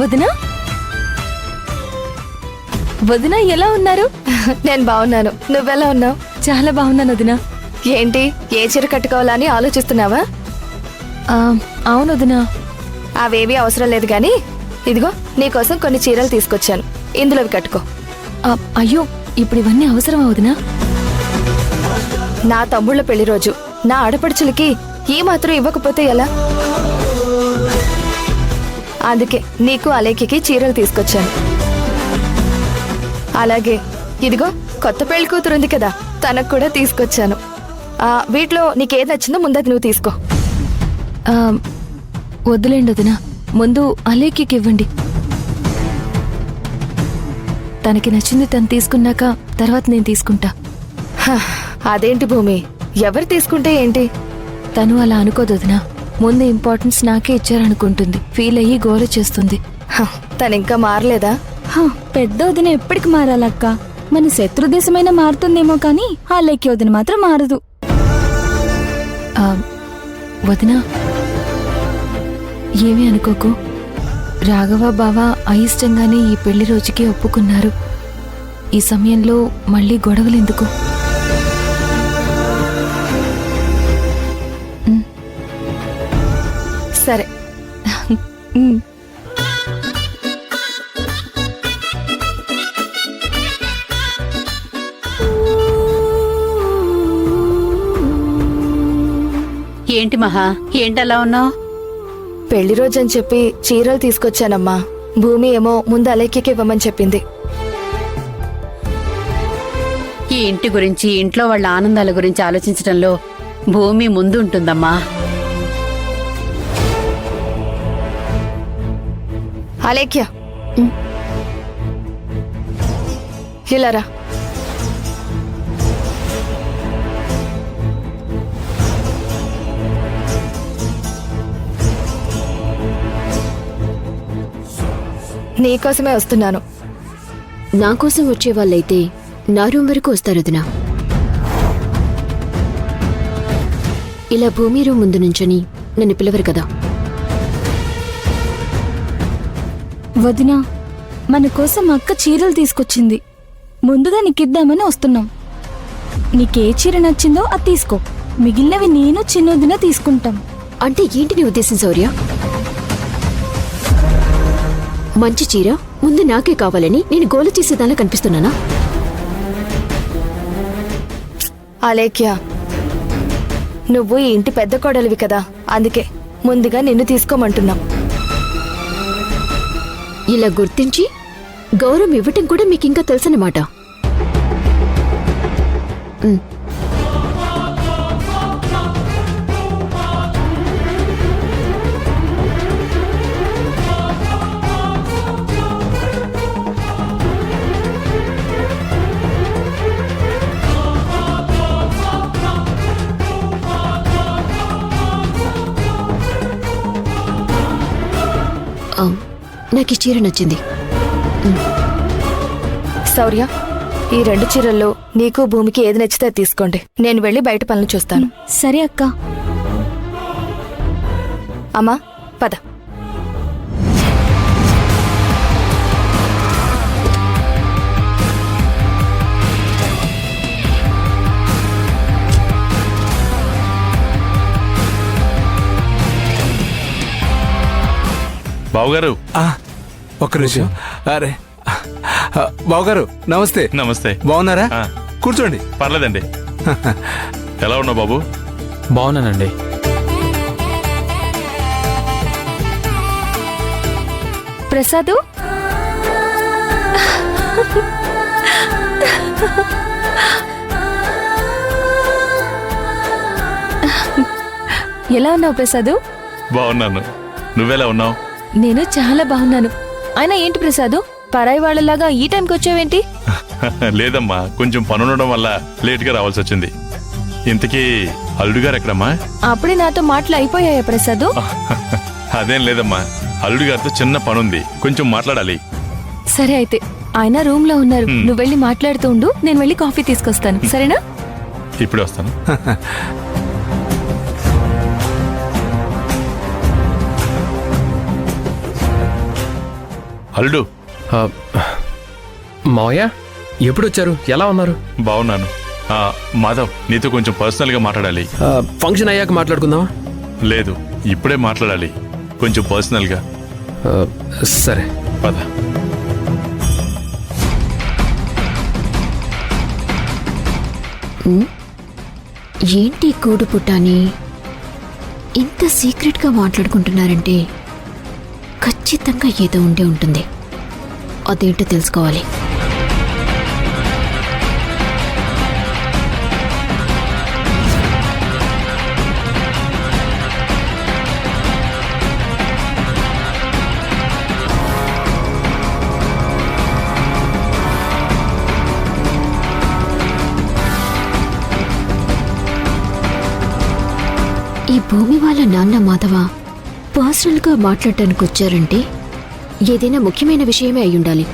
వదినా వదినా ఎలా ఉన్నారు? నేను బాగున్నాను, నువ్వెలా ఉన్నావు? చాలా బాగున్నాను వదినా. ఏంటి, ఏ చీర కట్టుకోవాలని ఆలోచిస్తున్నావా? అవును వదినా. అవేవీ అవసరం లేదు గాని ఇదిగో నీకోసం కొన్ని చీరలు తీసుకొచ్చాను, ఇందులోవి కట్టుకో. అయ్యో, ఇప్పుడు ఇవన్నీ అవసరమా వదినా? నా తమ్ముళ్ళ పెళ్లి రోజు నా ఆడపడుచులకి ఈ మాత్రం ఇవ్వకపోతే ఎలా? అందుకే నీకు అలేఖ్యకి చీరలు తీసుకొచ్చాను. అలాగే ఇదిగో కొత్త పెళ్లి కూతురుంది కదా, తనకు కూడా తీసుకొచ్చాను. వీటిలో నీకేది నచ్చిందో ముందది నువ్వు తీసుకో. వద్దులేండి వదినా, ముందు అలేఖ్యకి ఇవ్వండి. తనకి నచ్చింది తను తీసుకున్నాక తర్వాత నేను తీసుకుంటా. అదేంటి భూమి, ఎవరు తీసుకుంటే ఏంటి? తను అలా అనుకోదు వదినా. ముందు ఇంపార్టెన్స్ నాకే ఇచ్చారనుకుంటుంది, ఫీల్ అయ్యి గోల చేస్తుంది. తనింకా మారలేదా? పెద్ద వదిన ఎప్పటికి మారాలక్క? మన శత్రు దేశమైనా మారుతుందేమో కానీ ఆ లెక్కి వదిన మాత్రం మారదు. వదినా ఏమీ అనుకోకు. రాఘవ బావ అయిష్టంగానే ఈ పెళ్లి రోజుకి ఒప్పుకున్నారు. ఈ సమయంలో మళ్ళీ గొడవలెందుకు? సరే. ఏంటి మహా, ఏంటలా ఉన్నావు? పెళ్లి రోజని చెప్పి చీరలు తీసుకొచ్చానమ్మా. భూమి ఏమో ముందు అలేఖ్యకి ఇవ్వమని చెప్పింది. ఈ ఇంటి గురించి, ఇంట్లో వాళ్ళ ఆనందాల గురించి ఆలోచించడంలో భూమి ముందు ఉంటుందమ్మా. అలేఖ్య, ఇలారా. నీకోసమే వస్తున్నాను. నా కోసం వచ్చేవాళ్ళైతే నా రూమ్ వరకు వస్తారు వదినా. ఇలా భూమి రూమ్ ముందు నుంచని నన్ను పిలవరు కదా. వదినా, మన కోసం అక్క చీరలు తీసుకొచ్చింది. ముందుగా నీకిద్దామని వస్తున్నాం. నీకే చీర నచ్చిందో అది తీసుకో, మిగిలినవి నేను చిన్నదిన తీసుకుంటాం. అంటే ఏంటి నీ ఉద్దేశం శౌర్య? మంచి చీర ముందు నాకే కావాలని నేను గోల చేసేదానిలా కనిపిస్తున్నానా? అలేఖ్య, నువ్వు ఈ ఇంటి పెద్ద కోడలివి కదా, అందుకే ముందుగా నిన్ను తీసుకోమంటున్నాం. ఇలా గుర్తించి గౌరవం ఇవ్వటం కూడా మీకింకా తెలుసన్నమాట. నాకు ఈ చీర నచ్చింది. శౌర్య, ఈ 2 చీరల్లో నీకు భూమికి ఏది నచ్చితే అది తీసుకోండి. నేను వెళ్ళి బయట పనులు చూస్తాను. సరే అక్క. అమ్మా, పద. బావుగారు, ఒక్క నిమిషం. అరే బావగారు, నమస్తే. నమస్తే. బాగున్నారా? కూర్చోండి. పర్లేదండి. ఎలా ఉన్నావు బాబు? బాగున్నానండి. ప్రసాదు, ఎలా ఉన్నావు ప్రసాదు? బాగున్నాను. నువ్వెలా ఉన్నావు? నేను చాలా బాగున్నాను. అయినా ఏంటి ప్రసాదు, పరాయి వాళ్ళలాగా ఈ టైంకి వచ్చావేంటి? లేదమ్మా, కొంచెం పనుండడం వల్ల లేట్గా రావాల్సి వచ్చింది. ఇంతకీ అల్లుడు గారు ఎక్కడమ్మా? అప్పుడే నాతో మాటలు అయిపోయాయా ప్రసాదు? అదేం లేదమ్మా, అల్లుడు గారితో చిన్న పనుంది, కొంచెం మాట్లాడాలి. సరే అయితే, ఆయన రూమ్ లో ఉన్నారు. నువ్వు వెళ్ళి మాట్లాడుతూ ఉండు, నేను వెళ్ళి కాఫీ తీసుకొస్తాను, సరేనా? ఇప్పుడే వస్తాను. అల్లుడు ఆ, మావయ్య ఎప్పుడు వచ్చారు? ఎలా ఉన్నారు? బాగున్నాను. మాధవ్, నీతో కొంచెం పర్సనల్గా మాట్లాడాలి. ఫంక్షన్ అయ్యాక మాట్లాడుకుందామా? లేదు, ఇప్పుడే మాట్లాడాలి, కొంచెం పర్సనల్గా. ఆ, సరే. పద. ఏంటి కూడు పుట్టాని ఇంత సీక్రెట్గా మాట్లాడుకుంటున్నారంటే ఖచ్చితంగా ఏదో ఉండే ఉంటుంది. అదేంటో తెలుసుకోవాలి. ఈ భూమి వాళ్ళ నాన్న మాధవ పర్సనల్గా మాట్లాడటానికి వచ్చారంటే ఏదైనా ముఖ్యమైన విషయమే అయి ఉండాలి.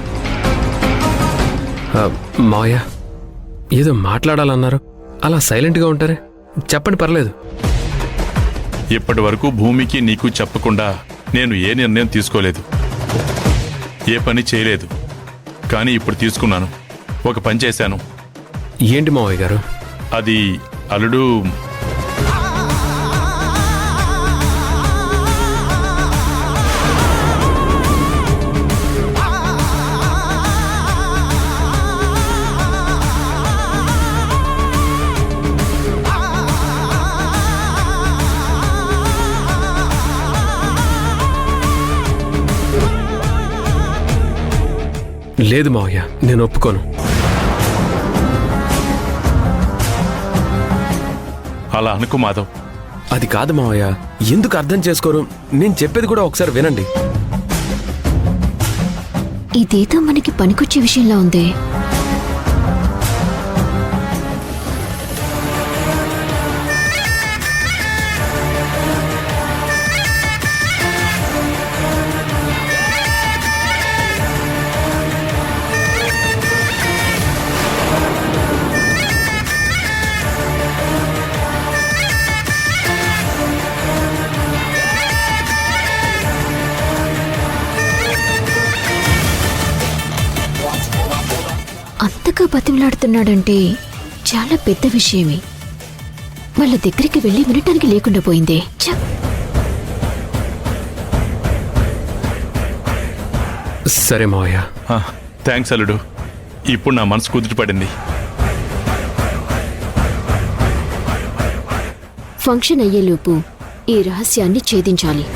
ఆ, మావయ్య ఏదో మాట్లాడాలన్నారు, అలా సైలెంట్గా ఉంటారే. చెప్పండి, పర్లేదు. ఇప్పటి వరకు భూమికి నీకు చెప్పకుండా నేను ఏ నిర్ణయం తీసుకోలేదు, ఏ పని చేయలేదు. కానీ ఇప్పుడు తీసుకున్నాను. ఒక పని చేశాను. ఏంటి మావయ్య గారు? అది అల్లుడు, లేదు మావయ్య, నేను ఒప్పుకోను. అలా అనుకు మాధవ్. అది కాదు మావయ్య, ఎందుకు అర్థం చేసుకోరు? నేను చెప్పేది కూడా ఒకసారి వినండి. ఇదేదో మనకి పనికొచ్చే విషయంలా ఉంది. అంతగా బతిమలాడుతున్నాడంటే చాలా పెద్ద విషయమే. వాళ్ళ దగ్గరికి వెళ్ళి వినటానికి లేకుండా పోయిందే. సరే మావయ్య. థ్యాంక్స్ అల్లుడు. ఇప్పుడు నా మనసు కుదుట పడింది. ఫంక్షన్ అయ్యేలోపు ఈ రహస్యాన్ని ఛేదించాలి.